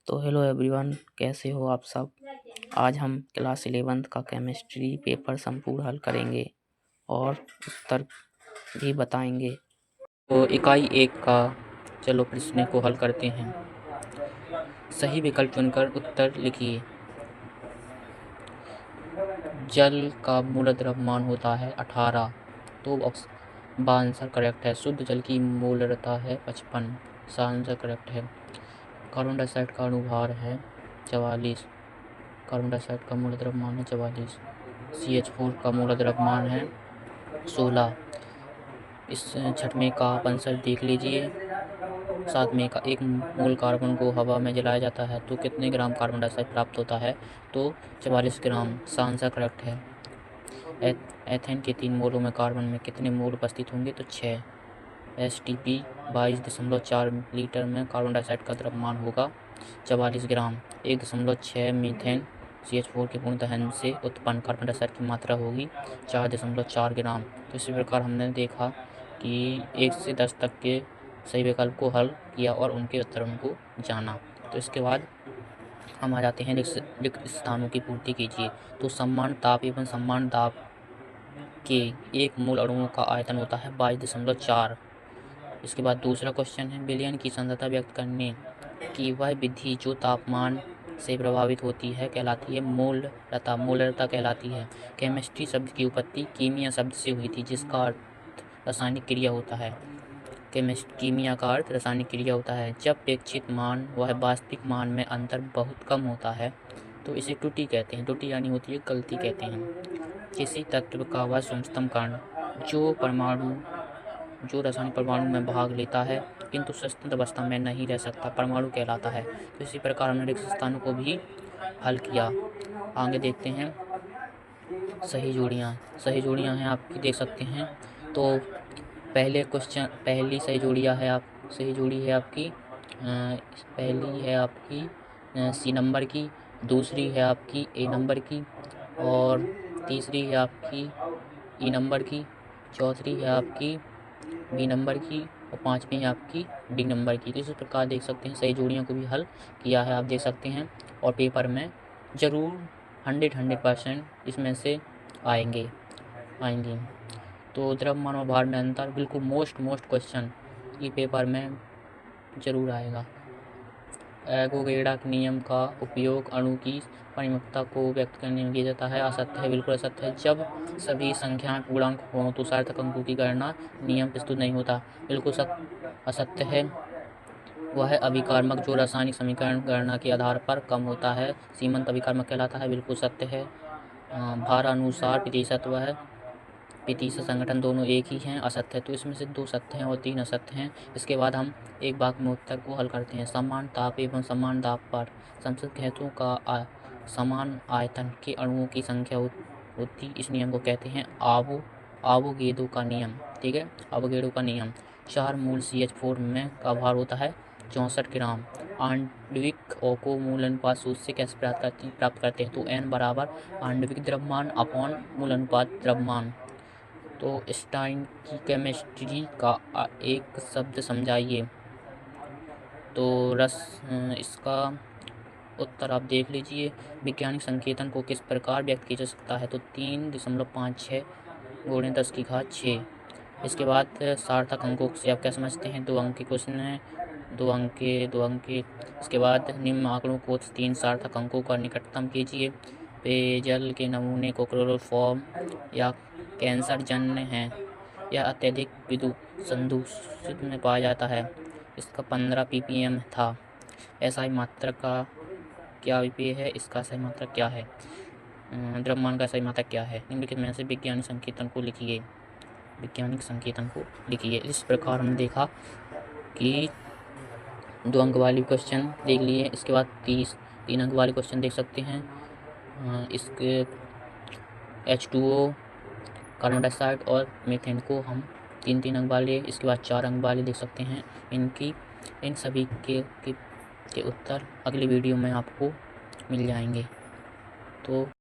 तो hello everyone, कैसे हो आप सब। आज हम क्लास 11th का केमिस्ट्री पेपर संपूर्ण हल करेंगे और उत्तर भी बताएंगे। तो इकाई 1 का चलो प्रश्न को हल करते हैं। सही विकल्प चुनकर उत्तर लिखिए। जल का मूल द्रव्यमान होता है 18, तो आंसर करेक्ट है। शुद्ध जल की मूलरता है 55, आंसर करेक्ट है। कार्बन डाइऑक्साइड का अणुभार है 44, कार्बन डाइऑक्साइड का मूल द्रव्यमान है 44। CH4 का मूल द्रव्यमान है 16। इस छठवें का आंसर देख लीजिए। सातवें का एक मोल कार्बन को हवा में जलाया जाता है तो कितने ग्राम कार्बन डाइऑक्साइड प्राप्त होता है, तो 44 ग्राम, आंसर करेक्ट है। एथेन के 3 मोलों में कार्बन में कितने मोल उपस्थित होंगे, तो 6। STP 22.4 लीटर में कार्बन डाइऑक्साइड का द्रव्यमान होगा 44 ग्राम। 1.6 मीथेन CH4 के पूर्ण दहन से उत्पन्न कार्बन डाइऑक्साइड की मात्रा होगी 4.4 ग्राम। तो इसी प्रकार हमने देखा कि 1 से 10 तक के सही विकल्प को हल किया और उनके उत्तरों को जाना। तो इसके बाद हम आ जाते हैं रिक्त स्थानों की पूर्ति कीजिए। तो समान ताप एवं समान दाब के एक मूल अणुओं का आयतन होता है 22.4। इसके बाद दूसरा क्वेश्चन है, विलयन की सांद्रता व्यक्त करने की वह विधि जो तापमान से प्रभावित होती है कहलाती है मोलरता। मोलरता कहलाती है। केमिस्ट्री शब्द की उत्पत्ति कीमिया शब्द से हुई थी जिसका अर्थ रासायनिक क्रिया होता है। कीमिया का अर्थ रासायनिक क्रिया होता है। जब अपेक्षित मान व वास्तविक मान में अंतर बहुत कम होता है तो इसे त्रुटि कहते हैं। त्रुटि यानी होती है गलती कहते हैं। किसी तत्व का वह सूक्ष्मतम कण जो रासायनिक परमाणु में भाग लेता है किंतु सस्तुत अवस्था में नहीं रह सकता, परमाणु कहलाता है। तो इसी प्रकार हमने रिक्त स्थानों को भी हल किया। आगे देखते हैं सही जोड़ियाँ हैं आपकी, देख सकते हैं। तो पहली सही जोड़ी है आपकी पहली है आपकी C नंबर की, दूसरी है आपकी A नंबर की, और तीसरी है आपकी E नंबर की, चौथी है आपकी B नंबर की, और पांचवी है आपकी D नंबर की। तो इस प्रकार देख सकते हैं सही जोड़ियों को भी हल किया है, आप देख सकते हैं। और पेपर में ज़रूर 100% इसमें से आएंगी। तो द्रव्यमान और भार में अंतर बिल्कुल मोस्ट क्वेश्चन ये पेपर में ज़रूर आएगा। एवोगैड्रो के नियम का उपयोग अणु की परिमापकता को व्यक्त करने में किया जाता है। असत्य है, बिल्कुल असत्य है। जब सभी संख्याएं पूर्णांक हों तो सार्थक अंकों की गणना नियम प्रस्तुत नहीं होता, बिल्कुल असत्य है। वह अभिकारक जो रासायनिक समीकरण गणना के आधार पर कम होता है सीमंत अभिकारक कहलाता है, बिल्कुल सत्य है। भार अनुसार प्रतिशत संगठन दोनों एक ही हैं, असत्य है। तो इसमें से 2 सत्य हैं और 3 असत्य हैं। इसके बाद हम एक वाक्य में उत्तर को हल करते हैं। समान ताप एवं समान दाब पर संश्लिष्ट गैसों का समान आयतन के अणुओं की संख्या होती, इस नियम को कहते हैं आवोगैड्रो का नियम। ठीक है, आवोगैड्रो का नियम। 4 मूल CH4 में का भार होता है 64 ग्राम। आणविक को मूल अनुपात सूत्र से कैसे प्राप्त करते हैं, तो N बराबर आणविक द्रव्यमान अपॉन मूल अनुपात द्रव्यमान। तो स्टाइन की केमिस्ट्री का एक शब्द समझाइए। तो इसका उत्तर आप देख लीजिए। वैज्ञानिक संकेतन को किस प्रकार व्यक्त किया जा सकता है, तो 3.56 × 10⁶। इसके बाद सार्थक अंकों से आप क्या समझते हैं, 2 अंक के क्वेश्चन है, 2 अंक के। इसके बाद निम्न आंकड़ों को 3 सार्थक अंकों का निकटतम कीजिए। पेयजल के नमूने को क्लोरोफॉर्म या कैंसर जन्य है, यह अत्यधिक संदूषित में पाया जाता है। इसका 15 ppm था। SI मात्रक का क्या विपेय है, इसका सही मात्रक क्या है, द्रव्यमान का सही मात्रक क्या है। निम्नलिखित में से वैज्ञानिक संकेतन को लिखिए। इस प्रकार हमने देखा कि 2 अंक वाली क्वेश्चन देख लिए। इसके बाद 3 अंक वाले क्वेश्चन देख सकते हैं। इसके H2O, कार्बन डाइऑक्साइड और मीथेन को हम 3 अंक वाले, इसके बाद 4 अंक वाले देख सकते हैं। इन सभी के उत्तर अगली वीडियो में आपको मिल जाएंगे। तो